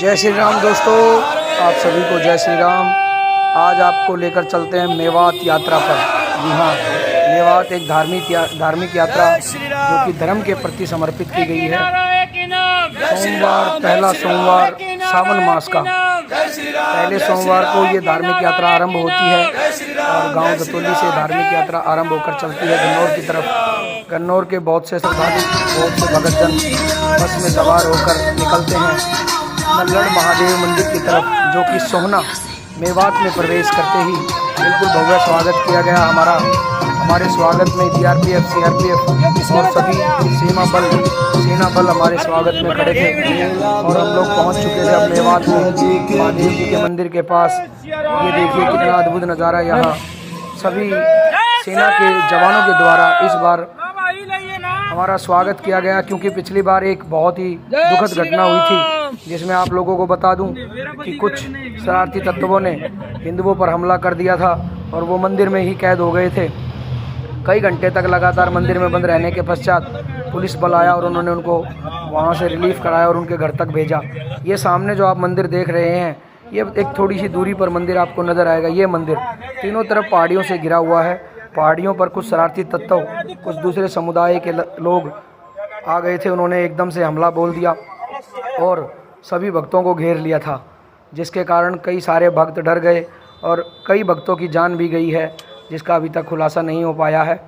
जय श्री राम दोस्तों, आप सभी को जय श्री राम। आज आपको लेकर चलते हैं मेवात यात्रा पर। जी हाँ, मेवात एक धार्मिक यात्रा जो कि धर्म के प्रति समर्पित की गई है। सोमवार, पहला सोमवार सावन मास का पहले सोमवार को ये धार्मिक यात्रा आरंभ होती है और गांव दतौली से धार्मिक यात्रा आरंभ होकर चलती है गन्नौर की तरफ। गन्नौर के बहुत से श्रद्धालु, बहुत से भक्तजन बस में सवार होकर निकलते हैं नल्लड़ महादेव मंदिर की तरफ, जो कि सोहना मेवात में प्रवेश करते ही बिल्कुल भव्य स्वागत किया गया। हमारे स्वागत में जीआरपीएफ, सीआरपीएफ और सभी सेना बल हमारे स्वागत में खड़े थे और हम लोग पहुंच चुके थे अब मेवात में महादेव जी के मंदिर के पास। ये देखिए कितना अद्भुत नज़ारा, यहाँ सभी सेना के जवानों के द्वारा इस बार हमारा स्वागत किया गया, क्योंकि पिछली बार एक बहुत ही दुखद घटना हुई थी जिसमें आप लोगों को बता दूं कि कुछ शरारती तत्वों ने हिंदुओं पर हमला कर दिया था और वो मंदिर में ही कैद हो गए थे। कई घंटे तक लगातार मंदिर में बंद रहने के पश्चात पुलिस बल आया और उन्होंने उनको वहाँ से रिलीफ कराया और उनके घर तक भेजा। ये सामने जो आप मंदिर देख रहे हैं, ये एक थोड़ी सी दूरी पर मंदिर आपको नज़र आएगा। ये मंदिर तीनों तरफ पहाड़ियों से घिरा हुआ है। पहाड़ियों पर कुछ शरारती तत्व, कुछ दूसरे समुदाय के लोग आ गए थे। उन्होंने एकदम से हमला बोल दिया और सभी भक्तों को घेर लिया था, जिसके कारण कई सारे भक्त डर गए और कई भक्तों की जान भी गई है, जिसका अभी तक खुलासा नहीं हो पाया है।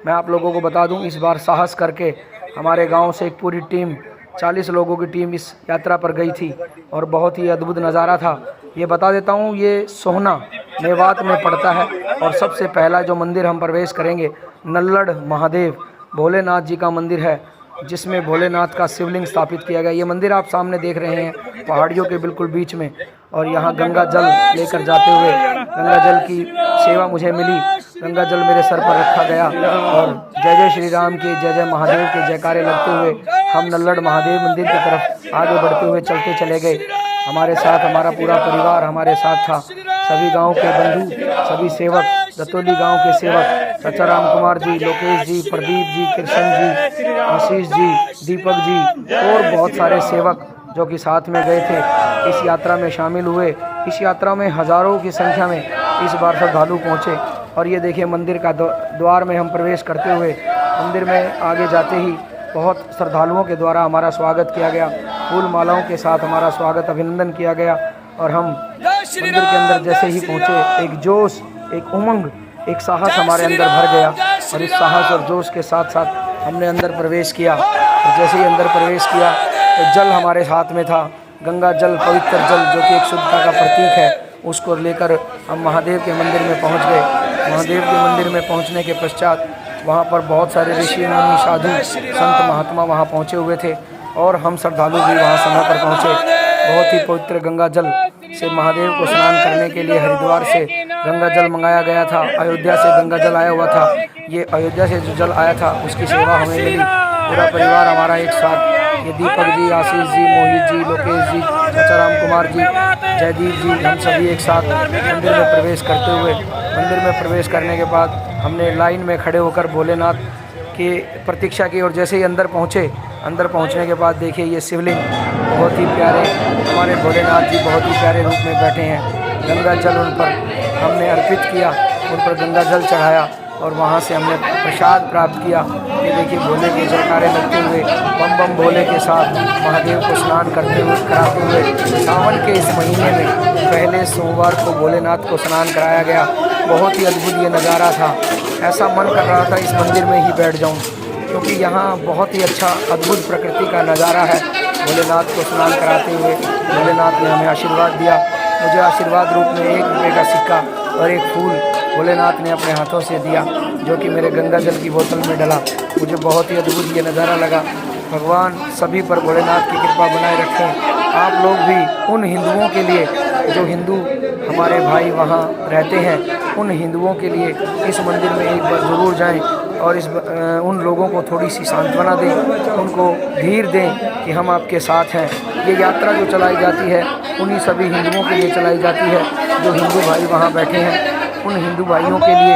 मैं आप लोगों को बता दूं, इस बार साहस करके हमारे गांव से एक पूरी टीम, 40 लोगों की टीम इस यात्रा पर गई थी और बहुत ही अद्भुत नज़ारा था। ये बता देता हूं, ये सोहना मेवात में पड़ता है और सबसे पहला जो मंदिर हम प्रवेश करेंगे नल्लड़ महादेव भोलेनाथ जी का मंदिर है, जिसमें भोलेनाथ का शिवलिंग स्थापित किया गया। ये मंदिर आप सामने देख रहे हैं पहाड़ियों के बिल्कुल बीच में, और यहाँ गंगा जल लेकर जाते हुए गंगा जल की सेवा मुझे मिली। गंगा जल मेरे सर पर रखा गया और जय जय श्री राम के, जय जय महादेव के जयकारे लगते हुए हम नल्लड़ महादेव मंदिर की तरफ आगे बढ़ते हुए चलते चले गए। हमारे साथ हमारा पूरा परिवार हमारे साथ था, सभी गांव के बंधु, सभी सेवक, दतौली गांव के सेवक चाचा राम कुमार जी, लोकेश जी, प्रदीप जी, कृष्ण जी, आशीष जी, दीपक जी और बहुत सारे सेवक जो कि साथ में गए थे, इस यात्रा में शामिल हुए। इस यात्रा में हज़ारों की संख्या में इस बार श्रद्धालु पहुँचे। और ये देखिए मंदिर का द्वार में हम प्रवेश करते हुए मंदिर में आगे जाते ही बहुत श्रद्धालुओं के द्वारा हमारा स्वागत किया गया। फूल मालाओं के साथ हमारा स्वागत, अभिनंदन किया गया और हम मंदिर के अंदर जैसे ही पहुँचे, एक जोश, एक उमंग, एक साहस हमारे अंदर भर गया और इस साहस और जोश के साथ साथ हमने अंदर प्रवेश किया। और जैसे ही अंदर प्रवेश किया तो जल हमारे हाथ में था, गंगा जल, पवित्र जल, जो कि एक शुद्धता का प्रतीक है। उसको लेकर हम महादेव के मंदिर में पहुंच गए। महादेव के मंदिर में पहुंचने के पश्चात वहां पर बहुत सारे ऋषि मुनि, साधु, संत, महात्मा वहां पहुंचे हुए थे और हम श्रद्धालु भी वहां समय पर पहुंचे। बहुत ही पवित्र गंगा जल से महादेव को स्नान करने के लिए हरिद्वार से गंगा जल मंगाया गया था। अयोध्या से गंगा जल आया हुआ था। ये अयोध्या से जो जल आया था उसकी सेवा हमें मिली। पूरा परिवार हमारा एक साथ, ये दीपक जी, आशीष जी, मोहित जी, लोकेश जी, चाचा राम कुमार जी, जयदीप जी, हम सभी एक साथ मंदिर में प्रवेश करते हुए, मंदिर में प्रवेश करने के बाद हमने लाइन में खड़े होकर भोलेनाथ की प्रतीक्षा की। और जैसे ही अंदर पहुँचे, अंदर पहुँचने के बाद देखिए ये शिवलिंग बहुत ही प्यारे, हमारे भोलेनाथ जी बहुत ही प्यारे रूप में बैठे हैं। गंगा जल उन पर हमने अर्पित किया, उन पर गंगा जल चढ़ाया और वहाँ से हमने प्रसाद प्राप्त किया। ये देखिए भोले के जयकारे लगते हुए, बम बम भोले के साथ महादेव को स्नान कराते हुए सावन के इस महीने में पहले सोमवार को भोलेनाथ को स्नान कराया गया। बहुत ही अद्भुत ये नज़ारा था। ऐसा मन कर रहा था इस मंदिर में ही बैठ जाऊं, क्योंकि यहाँ बहुत ही अच्छा अद्भुत प्रकृति का नज़ारा है। भोलेनाथ को स्नान कराते हुए भोलेनाथ ने हमें आशीर्वाद दिया। मुझे आशीर्वाद रूप में 1 रुपये का सिक्का और एक फूल भोलेनाथ ने अपने हाथों से दिया, जो कि मेरे गंगा जल की बोतल में डला। मुझे बहुत ही अद्भुत ये नज़ारा लगा। भगवान सभी पर भोलेनाथ की कृपा बनाए रखें। आप लोग भी उन हिंदुओं के लिए, जो हिंदू हमारे भाई वहाँ रहते हैं, उन हिंदुओं के लिए इस मंदिर में एक बार ज़रूर जाएं और उन लोगों को थोड़ी सी सांत्वना दें, उनको धीर दें कि हम आपके साथ हैं। ये यात्रा जो चलाई जाती है उन्हीं सभी हिंदुओं के लिए चलाई जाती है जो हिंदू भाई वहाँ बैठे हैं। उन हिंदू भाइयों के लिए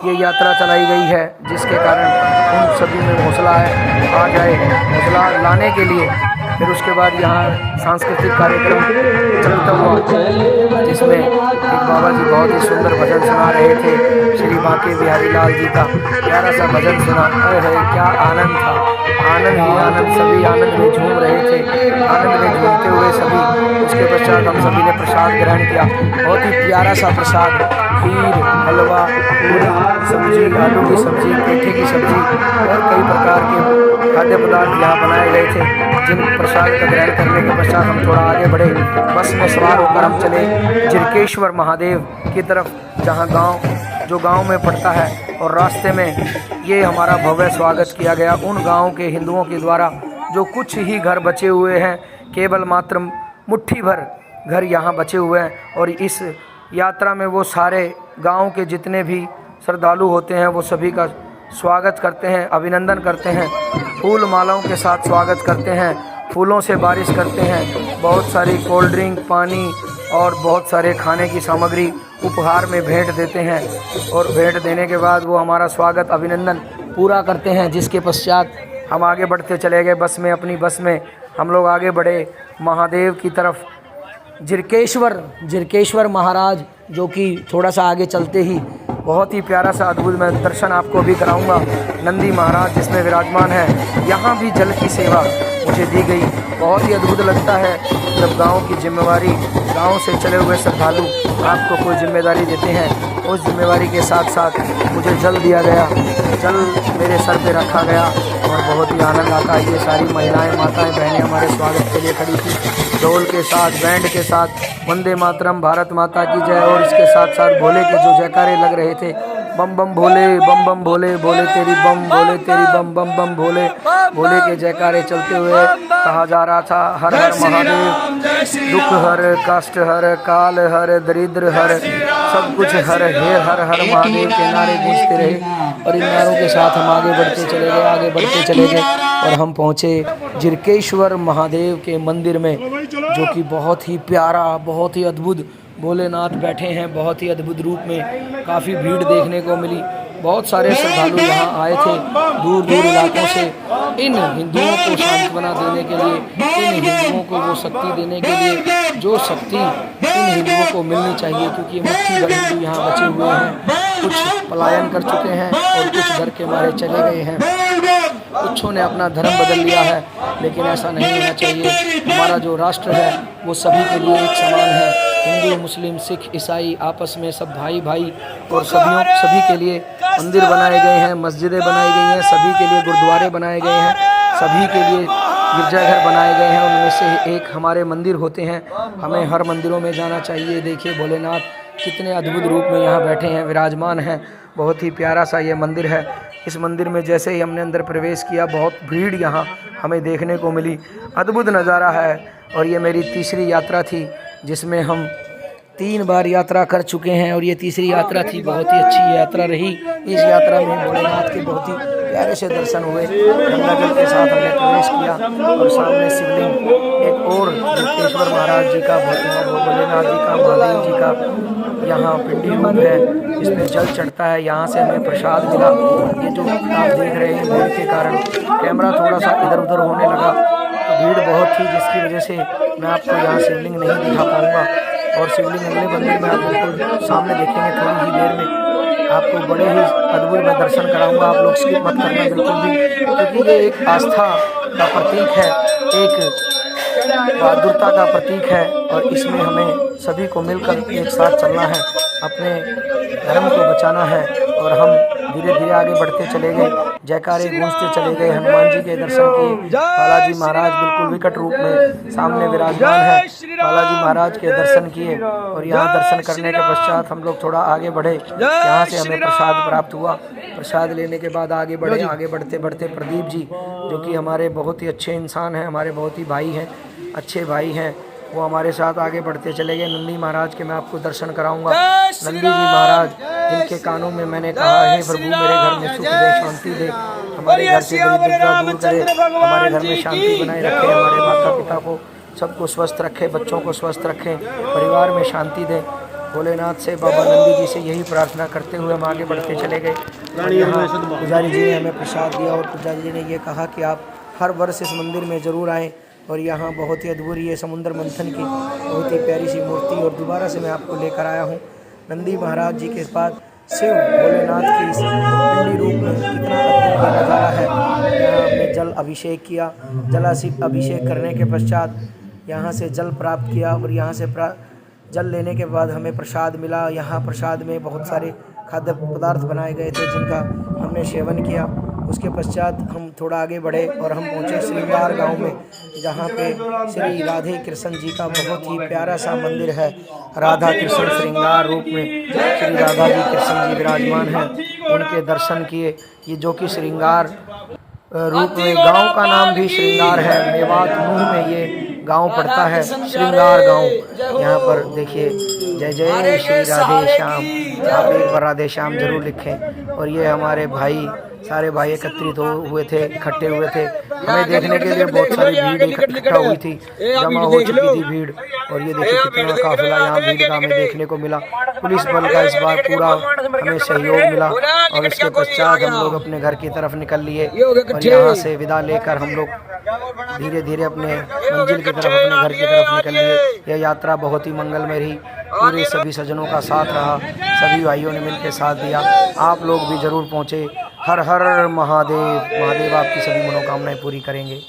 ये यात्रा चलाई गई है, जिसके कारण उन सभी में हौसला आ जाए। हौसला लाने के लिए फिर उसके बाद यहाँ सांस्कृतिक कार्यक्रम चलता हुआ, जिसमें एक बाबा जी बहुत ही सुंदर भजन सुना रहे थे। श्री बांके बिहारी लाल जी का प्यारा सा भजन सुना। अरे क्या आनंद था, आनंद ही आनंद, सभी आनंद में झूम रहे थे, आनंद में झूमते हुए सभी। उसके पश्चात हम सभी ने प्रसाद ग्रहण किया, बहुत ही प्यारा सा प्रसाद, खीर, हलवा, पूरी, सब्जी, आलू की सब्जी, पेठे की सब्जी और कई प्रकार के खाद्य पदार्थ यहाँ बनाए गए थे। जिन प्रसाद का ग्रहण करने के पश्चात हम थोड़ा आगे बढ़े, बस में सवार होकर हम चले जिरकेश्वर महादेव की तरफ, जहाँ जो गांव में पड़ता है। और रास्ते में ये हमारा भव्य स्वागत किया गया उन गाँव के हिंदुओं के द्वारा जो कुछ ही घर बचे हुए हैं, केवल मात्र मुट्ठी भर घर यहाँ बचे हुए हैं। और इस यात्रा में वो सारे गांव के जितने भी श्रद्धालु होते हैं वो सभी का स्वागत करते हैं, अभिनंदन करते हैं, फूल मालाओं के साथ स्वागत करते हैं, फूलों से बारिश करते हैं, बहुत सारी कोल्ड ड्रिंक, पानी और बहुत सारे खाने की सामग्री उपहार में भेंट देते हैं। और भेंट देने के बाद वो हमारा स्वागत अभिनंदन पूरा करते हैं, जिसके पश्चात हम आगे बढ़ते चले गए। बस में, अपनी बस में हम लोग आगे बढ़े महादेव की तरफ। जिरकेश्वर महाराज, जो कि थोड़ा सा आगे चलते ही बहुत ही प्यारा सा अद्भुत मैं दर्शन आपको भी कराऊंगा। नंदी महाराज जिसमें विराजमान है, यहाँ भी जल की सेवा मुझे दी गई। बहुत ही अद्भुत लगता है जब गांव की जिम्मेवारी, गांव से चले हुए श्रद्धालु आपको कोई जिम्मेदारी देते हैं। उस जिम्मेवारी के साथ साथ मुझे जल दिया गया, जल मेरे सर पे रखा गया और बहुत ही आनंद आता है। ये सारी महिलाएं, माताएं, बहनें हमारे स्वागत के लिए खड़ी थी, ढोल के साथ, बैंड के साथ, वंदे मातरम, भारत माता की जय। और इसके साथ साथ भोले के जो जयकारे लग रहे थे, बम बम भोले, बम बम भोले, भोले तेरी बम, भोले तेरी बम, बम बम भोले, भोले के जयकारे चलते हुए कहा जा रहा था, हर हर महादेव, दुख हर, कष्ट हर, काल हर, दरिद्र हर, सब कुछ हर, हे हर हर महादेव के नारे गूंजते रहे। और इन नारों के साथ हम आगे बढ़ते चले गए, आगे बढ़ते चले गए और हम पहुँचे जिरकेश्वर महादेव के मंदिर में, जो कि बहुत ही प्यारा, बहुत ही अद्भुत भोलेनाथ बैठे हैं, बहुत ही अद्भुत रूप में। काफ़ी भीड़ देखने को मिली, बहुत सारे श्रद्धालु यहाँ आए थे दूर दूर इलाकों से इन हिंदुओं को सांत्वना देने के लिए, इन हिंदुओं को वो शक्ति देने के लिए जो शक्ति इन हिंदुओं को मिलनी चाहिए, क्योंकि मुट्ठी भर हिंदू यहाँ बचे हुए हैं। कुछ पलायन कर चुके हैं और कुछ डर के मारे चले गए हैं, कुछों ने अपना धर्म बदल लिया है, लेकिन ऐसा नहीं होना चाहिए। हमारा जो राष्ट्र है वो सभी के लिए एक समान है। हिंदू, मुस्लिम, सिख, ईसाई आपस में सब भाई भाई, और सभी के लिए मंदिर बनाए गए हैं, मस्जिदें बनाई गई हैं, सभी के लिए गुरुद्वारे बनाए गए हैं, सभी के लिए गिरजाघर बनाए गए हैं। उनमें से एक हमारे मंदिर होते हैं, हमें हर मंदिरों में जाना चाहिए। देखिए भोलेनाथ कितने अद्भुत रूप में यहाँ बैठे हैं, विराजमान हैं। बहुत ही प्यारा सा ये मंदिर है। इस मंदिर में जैसे ही हमने अंदर प्रवेश किया, बहुत भीड़ यहाँ हमें देखने को मिली, अद्भुत नज़ारा है। और ये मेरी तीसरी यात्रा थी, जिसमें हम 3 बार यात्रा कर चुके हैं और ये तीसरी यात्रा थी। बहुत ही अच्छी यात्रा रही। इस यात्रा में भोलेनाथ के बहुत ही प्यारे से दर्शन हुए। गंगा जल के साथ हमने प्रवेश किया और सामने शिवलिंग, एक और जिरकेश्वर महाराज जी का, भोलेनाथ जी का, महादेव जी का यहाँ पिंडी रूप है, इसमें जल चढ़ता है। यहाँ से हमें प्रसाद मिला। ये जो आप देख रहे हैं, भीड़ के कारण कैमरा थोड़ा सा इधर उधर होने लगा, तो भीड़ बहुत थी, जिसकी वजह से मैं आपको यहाँ शिवलिंग नहीं दिखा पाऊँगा। और शिवलिंग अगले मंदिर में आप बिल्कुल सामने देखेंगे थोड़ी ही देर में, आपको बड़े ही अद्भुत मैं दर्शन कराऊंगा। आप लोग स्किप मत करना बिल्कुल भी, क्योंकि ये एक आस्था का प्रतीक है, एक बहादुरता का प्रतीक है। और इसमें हमें सभी को मिलकर एक साथ चलना है, अपने धर्म को बचाना है। और हम धीरे धीरे आगे बढ़ते चले गए, जयकारे गूंजते चले गए, हनुमान जी के दर्शन किए। बालाजी महाराज बिल्कुल विकट रूप में सामने विराजमान है, बालाजी महाराज के दर्शन किए। और यहाँ दर्शन करने के पश्चात हम लोग थोड़ा आगे बढ़े, यहाँ से हमें प्रसाद प्राप्त हुआ। प्रसाद लेने के बाद आगे बढ़े। आगे बढ़ते बढ़ते प्रदीप जी, जो कि हमारे बहुत ही अच्छे इंसान हैं, हमारे बहुत ही भाई हैं, अच्छे भाई हैं, वो हमारे साथ आगे बढ़ते चले गए। नंदी महाराज के मैं आपको दर्शन कराऊंगा। नंदी जी महाराज, जिनके कानों में मैंने कहा है, प्रभु मेरे घर में सुख दे, शांति दे, हमारे घर से दरिद्रता दूर करे, हमारे घर में शांति बनाए रखे, हमारे माता पिता को सबको स्वस्थ रखे, बच्चों को स्वस्थ रखें, परिवार में शांति दे। भोलेनाथ से, बाबा नंदी जी से यही प्रार्थना करते हुए हम आगे बढ़ते चले गए। पुजारी जी ने हमें प्रसाद दिया और पुजारी जी ने ये कहा कि आप हर वर्ष इस मंदिर में ज़रूर आएँ, और यहाँ बहुत ही अद्भुत ये समुद्र मंथन की बहुत ही प्यारी सी मूर्ति। और दोबारा से मैं आपको लेकर आया हूँ नंदी महाराज जी के बाद शिव भोलेनाथ की इस पिंडी रूप में। कितना अद्भुत नज़ारा है। यहाँ हमने जल अभिषेक किया। अभिषेक करने के पश्चात यहाँ से जल प्राप्त किया और यहाँ से जल लेने के बाद हमें प्रसाद मिला। यहाँ प्रसाद में बहुत सारे खाद्य पदार्थ बनाए गए थे जिनका हमने सेवन किया। उसके पश्चात हम थोड़ा आगे बढ़े और हम पहुँचे श्रृंगार गांव में, जहाँ पे श्री राधे कृष्ण जी का बहुत ही प्यारा सा मंदिर है। राधा कृष्ण श्रृंगार रूप में श्री राधा जी कृष्ण जी विराजमान हैं। उनके दर्शन किए। ये जो कि श्रृंगार रूप में, गांव का नाम भी श्रृंगार है। मेवात मुँह में ये गांव पड़ता है, श्रृंगार गांव। यहाँ पर देखिए जय जय श्री राधे श्याम। आप एक बार राधे श्याम जरूर लिखें। और ये हमारे भाई, सारे भाई एकत्रित हुए थे, इकट्ठे हुए थे। हमें देखने के लिए बहुत सारी भीड़ इकट्ठा हुई थी, जमा हो चुकी थी भीड़। और ये देखिए कितना काफिला यहाँ भीड़ का हमें देखने को मिला। पुलिस बल का इस बार पूरा हमें सहयोग मिला। और इसके पश्चात हम लोग अपने घर की तरफ निकल लिए और यहाँ से विदा लेकर हम लोग धीरे धीरे अपने मंजिल की तरफ, अपने घर की तरफ निकल लिए। यह यात्रा बहुत ही मंगलमय रही। पूरे सभी सज्जनों का साथ रहा, सभी भाइयों ने मिलकर साथ दिया। आप लोग भी जरूर पहुँचे। हर हर महादेव। महादेव आपकी सभी मनोकामनाएं पूरी करेंगे।